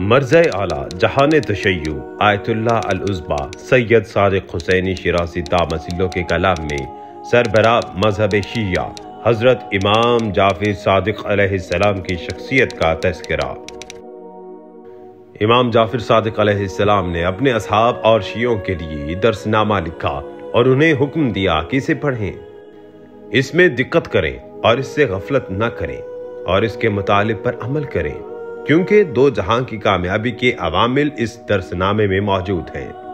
मर्ज़े आला जहान तशय्यु आयतुल्लाह अल-उज़्मा सैयद सादिक हुसैनी शिराज़ी दामसिल्लो के कलाम में सरबरा मज़हब शिया हज़रत इमाम जाफ़र सादिक अलैहिस्सलाम की शख्सियत का तज़किरा। इमाम जाफ़र सादिक अलैहिस्सलाम ने अपने असहाब और शियों के लिए दर्सनामा लिखा और उन्हें हुक्म दिया कि इसे पढ़ें, इसमें दिक्कत करें और इससे गफलत न करें और इसके मुतालिब पर अमल करें, क्योंकि दो जहां की कामयाबी के अवामिल इस दर्सनामे में मौजूद हैं।